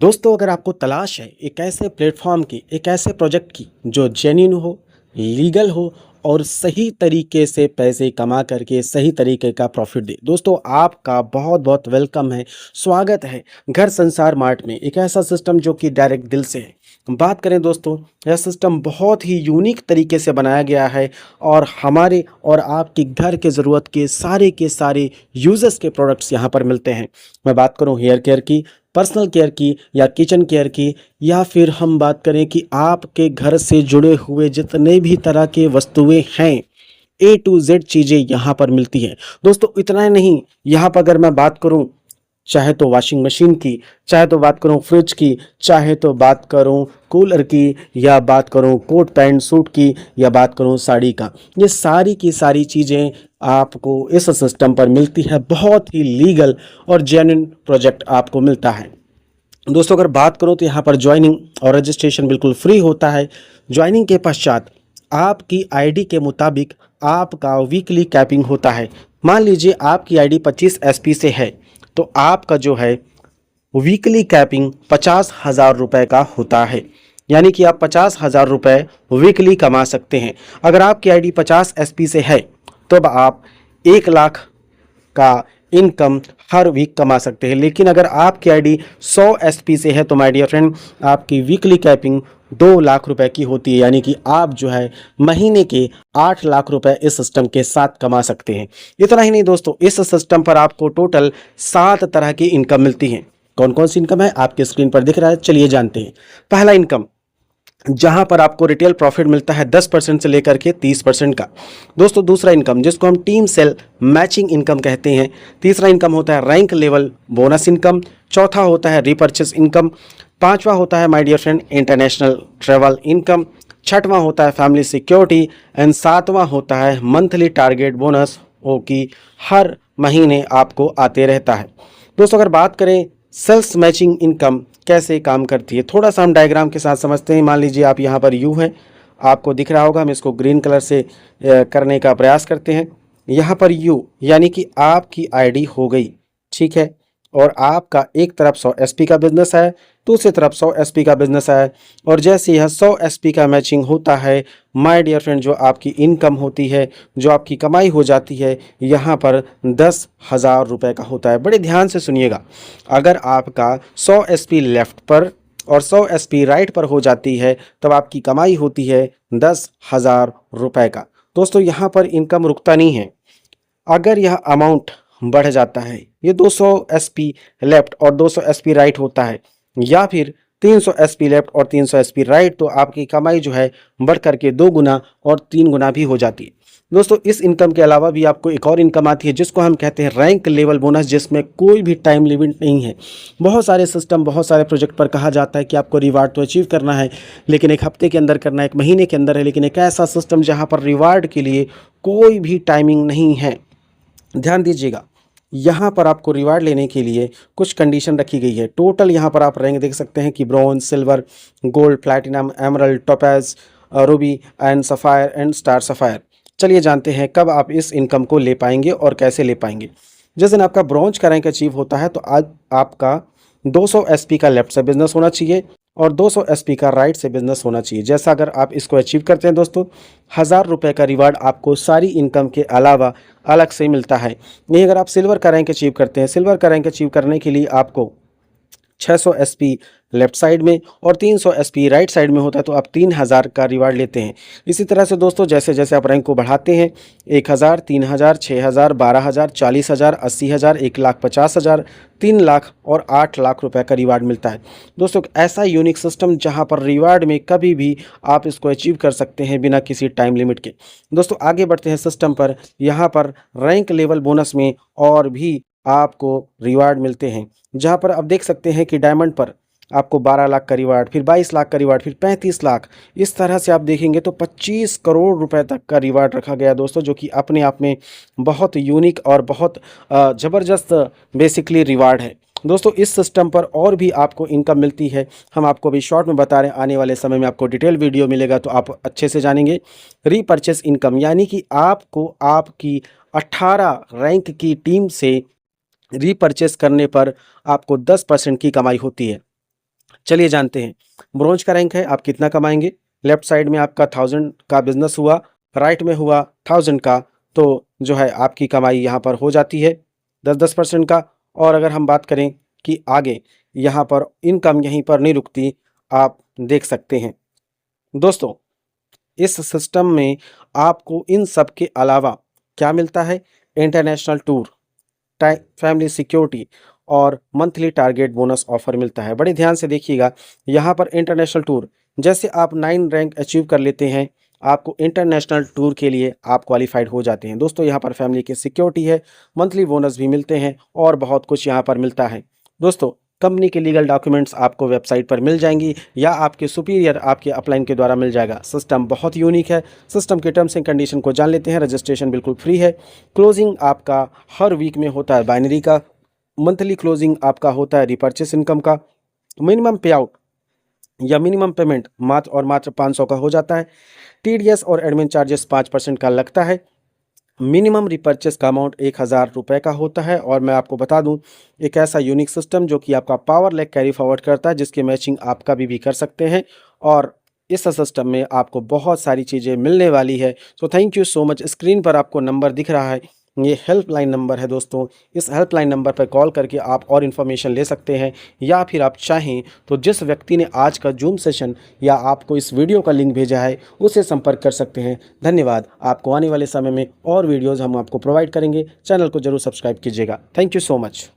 दोस्तों, अगर आपको तलाश है एक ऐसे प्लेटफॉर्म की, एक ऐसे प्रोजेक्ट की जो जेन्युइन हो, लीगल हो और सही तरीके से पैसे कमा करके सही तरीके का प्रॉफिट दे, दोस्तों आपका बहुत बहुत वेलकम है, स्वागत है घर संसार मार्ट में। एक ऐसा सिस्टम जो कि डायरेक्ट दिल से है। बात करें दोस्तों, यह सिस्टम बहुत ही यूनिक तरीके से बनाया गया है और हमारे और आपकी घर के ज़रूरत के सारे यूजर्स के प्रोडक्ट्स यहाँ पर मिलते हैं। मैं बात करूँ हेयर केयर की, पर्सनल केयर की या किचन केयर की, या फिर हम बात करें कि आपके घर से जुड़े हुए जितने भी तरह के वस्तुएं हैं, ए टू जेड चीज़ें यहाँ पर मिलती हैं। दोस्तों इतना ही नहीं, यहाँ पर अगर मैं बात करूँ, चाहे तो वॉशिंग मशीन की, चाहे तो बात करूँ फ्रिज की, चाहे तो बात करूँ कूलर की, या बात करूँ कोट पैंट सूट की, या बात करूँ साड़ी का, ये सारी की सारी चीज़ें आपको इस सिस्टम पर मिलती है। बहुत ही लीगल और जेन्युइन प्रोजेक्ट आपको मिलता है। दोस्तों अगर बात करूं तो यहाँ पर ज्वाइनिंग और रजिस्ट्रेशन बिल्कुल फ्री होता है। ज्वाइनिंग के पश्चात आपकी आईडी के मुताबिक आपका वीकली कैपिंग होता है। मान लीजिए आपकी आईडी 25 एसपी से है, तो आपका जो है वीकली कैपिंग 50,000 रुपये का होता है। यानी कि आप 50,000 रुपये वीकली कमा सकते हैं। अगर आपकी आईडी 50 एसपी से है तो अब आप 1 लाख का इनकम हर वीक कमा सकते हैं। लेकिन अगर आपकी आईडी 100 एसपी से है तो माय डियर फ्रेंड, आपकी वीकली कैपिंग 2 लाख रुपए की होती है। यानी कि आप जो है महीने के 8 लाख रुपए इस सिस्टम के साथ कमा सकते हैं। इतना ही नहीं दोस्तों, इस सिस्टम पर आपको टोटल 7 तरह की इनकम मिलती है। कौन कौन सी इनकम है आपके स्क्रीन पर दिख रहा है, चलिए जानते हैं। पहला इनकम, जहां पर आपको रिटेल प्रॉफिट मिलता है 10% से लेकर के 30% का। दोस्तों दूसरा इनकम, जिसको हम टीम सेल मैचिंग इनकम कहते हैं। तीसरा इनकम होता है रैंक लेवल बोनस इनकम। चौथा होता है रीपर्चेस इनकम। पांचवा होता है my dear friend international travel income. छठवां होता है फैमिली सिक्योरिटी एंड सातवां होता है मंथली टारगेट बोनस, वो कि हर महीने आपको आते रहता है। दोस्तों अगर बात करें सेल्स मैचिंग इनकम कैसे काम करती है, थोड़ा सा हम डायग्राम के साथ समझते हैं। मान लीजिए आप यहाँ पर यू है, आपको दिख रहा होगा, हम इसको ग्रीन कलर से करने का प्रयास करते हैं। यहाँ पर यू यानी कि आपकी आईडी हो गई, ठीक है, और आपका एक तरफ 100 एसपी का बिजनेस है, दूसरी तरफ 100 एसपी का बिजनेस है। और जैसे यह 100 एसपी का मैचिंग होता है माय डियर फ्रेंड, जो आपकी इनकम होती है, जो आपकी कमाई हो जाती है, यहाँ पर 10,000 रुपये का होता है। बड़े ध्यान से सुनिएगा, अगर आपका 100 एसपी लेफ्ट पर और 100 एसपी राइट पर हो जाती है तब आपकी कमाई होती है 10,000 रुपये का। दोस्तों यहाँ पर इनकम रुकता नहीं है, अगर यह अमाउंट बढ़ जाता है, ये 200 एसपी लेफ्ट और 200 एसपी राइट होता है, या फिर 300 एसपी लेफ्ट और 300 एसपी राइट, तो आपकी कमाई जो है बढ़ करके 2 गुना और 3 गुना भी हो जाती है। दोस्तों इस इनकम के अलावा भी आपको एक और इनकम आती है जिसको हम कहते हैं रैंक लेवल बोनस, जिसमें कोई भी टाइम लिमिट नहीं है। बहुत सारे सिस्टम, बहुत सारे प्रोजेक्ट पर कहा जाता है कि आपको रिवार्ड तो अचीव करना है, लेकिन एक हफ्ते के अंदर करना है, एक महीने के अंदर है, लेकिन एक ऐसा सिस्टम जहां पर रिवार्ड के लिए कोई भी टाइमिंग नहीं है। ध्यान दीजिएगा, यहाँ पर आपको रिवार्ड लेने के लिए कुछ कंडीशन रखी गई है। टोटल यहाँ पर आप रैंक देख सकते हैं कि bronze, silver, gold, platinum, emerald, topaz, Ruby and sapphire and star sapphire. चलिए जानते हैं कब आप इस इनकम को ले पाएंगे और कैसे ले पाएंगे। जिस दिन आपका ब्रॉन्ज का रैंक अचीव होता है तो आज आपका 200 एसपी का लेफ्ट से बिजनेस होना चाहिए और 200 एसपी का राइट से बिजनेस होना चाहिए। जैसा अगर आप इसको अचीव करते हैं दोस्तों, 1,000 रुपये का रिवार्ड आपको सारी इनकम के अलावा अलग से मिलता है। नहीं, अगर आप सिल्वर का रैंक अचीव करते हैं, सिल्वर का रैंक अचीव करने के लिए आपको 600 एसपी लेफ्ट साइड में और 300 एसपी राइट साइड में होता है, तो आप 3,000 का रिवार्ड लेते हैं। इसी तरह से दोस्तों जैसे जैसे आप रैंक को बढ़ाते हैं, 1,000, 3,000, 6,000, 12,000, 40,000, 80,000, 1,50,000, 3 लाख और 8 लाख रुपए का रिवार्ड मिलता है। दोस्तों ऐसा यूनिक सिस्टम जहां पर रिवार्ड में कभी भी आप इसको अचीव कर सकते हैं बिना किसी टाइम लिमिट के। दोस्तों आगे बढ़ते हैं सिस्टम पर। यहाँ पर रैंक लेवल बोनस में और भी आपको रिवार्ड मिलते हैं, जहां पर आप देख सकते हैं कि डायमंड पर आपको 12 लाख का रिवार्ड, फिर 22 लाख का रिवार्ड, फिर 35 लाख, इस तरह से आप देखेंगे तो 25 करोड़ रुपए तक का रिवार्ड रखा गया दोस्तों, जो कि अपने आप में बहुत यूनिक और बहुत ज़बरदस्त बेसिकली रिवार्ड है। दोस्तों इस सिस्टम पर और भी आपको इनकम मिलती है, हम आपको अभी शॉर्ट में बता रहे हैं, आने वाले समय में आपको डिटेल वीडियो मिलेगा तो आप अच्छे से जानेंगे। रीपर्चेस इनकम, यानी कि आपको आपकी 18 रैंक की टीम से रीपर्चेस करने पर आपको 10% की कमाई होती है। चलिए जानते हैं। ब्रोंज का रैंक है, आप कितना कमाएंगे। लेफ्ट साइड में आपका 1000 का बिजनेस हुआ, राइट में हुआ 1000 का, तो जो है आपकी कमाई यहाँ पर हो जाती है 10-10% का। और अगर हम बात करें कि आगे यहाँ पर इनकम यहीं पर नहीं रुकती, आप देख सकते हैं। दोस्तों, इस सिस्टम में आपको इन सब के अलावा क्या मिलता है, इंटरनेशनल टूर, फैमिली सिक्योरिटी और मंथली टारगेट बोनस ऑफर मिलता है। बड़े ध्यान से देखिएगा, यहाँ पर इंटरनेशनल टूर, जैसे आप 9 रैंक अचीव कर लेते हैं, आपको इंटरनेशनल टूर के लिए आप क्वालिफाइड हो जाते हैं। दोस्तों, यहाँ पर फैमिली की सिक्योरिटी है, मंथली बोनस भी मिलते हैं और बहुत कुछ यहाँ पर मिलता है। दोस्तों, कंपनी के लीगल डॉक्यूमेंट्स आपको वेबसाइट पर मिल जाएंगी या आपके सुपीरियर आपके अपलाइन के द्वारा मिल जाएगा। सिस्टम बहुत यूनिक है। सिस्टम के टर्म्स एंड कंडीशन को जान लेते हैं। रजिस्ट्रेशन बिल्कुल फ्री है। क्लोजिंग आपका हर वीक में होता है बाइनरी का। मंथली क्लोजिंग आपका होता है रिपर्चेस इनकम का। मिनिमम पे आउट या मिनिमम पेमेंट मात्र 500 का हो जाता है। टीडीएस और एडमिन चार्जेस 5% का लगता है। मिनिमम रिपर्चेस का अमाउंट 1000 रुपये का होता है। और मैं आपको बता दूं, एक ऐसा यूनिक सिस्टम जो कि आपका पावर लेग कैरी फॉरवर्ड करता है, जिसकी मैचिंग आप कभी भी कर सकते हैं। और इस सिस्टम में आपको बहुत सारी चीज़ें मिलने वाली है। So thank you so much. Screen पर आपको नंबर दिख रहा है, ये हेल्पलाइन नंबर है दोस्तों। इस हेल्पलाइन नंबर पर कॉल करके आप और इन्फॉर्मेशन ले सकते हैं, या फिर आप चाहें तो जिस व्यक्ति ने आज का जूम सेशन या आपको इस वीडियो का लिंक भेजा है उससे संपर्क कर सकते हैं। धन्यवाद। आपको आने वाले समय में और वीडियोज़ हम आपको प्रोवाइड करेंगे। चैनल को जरूर सब्सक्राइब कीजिएगा। Thank you so much.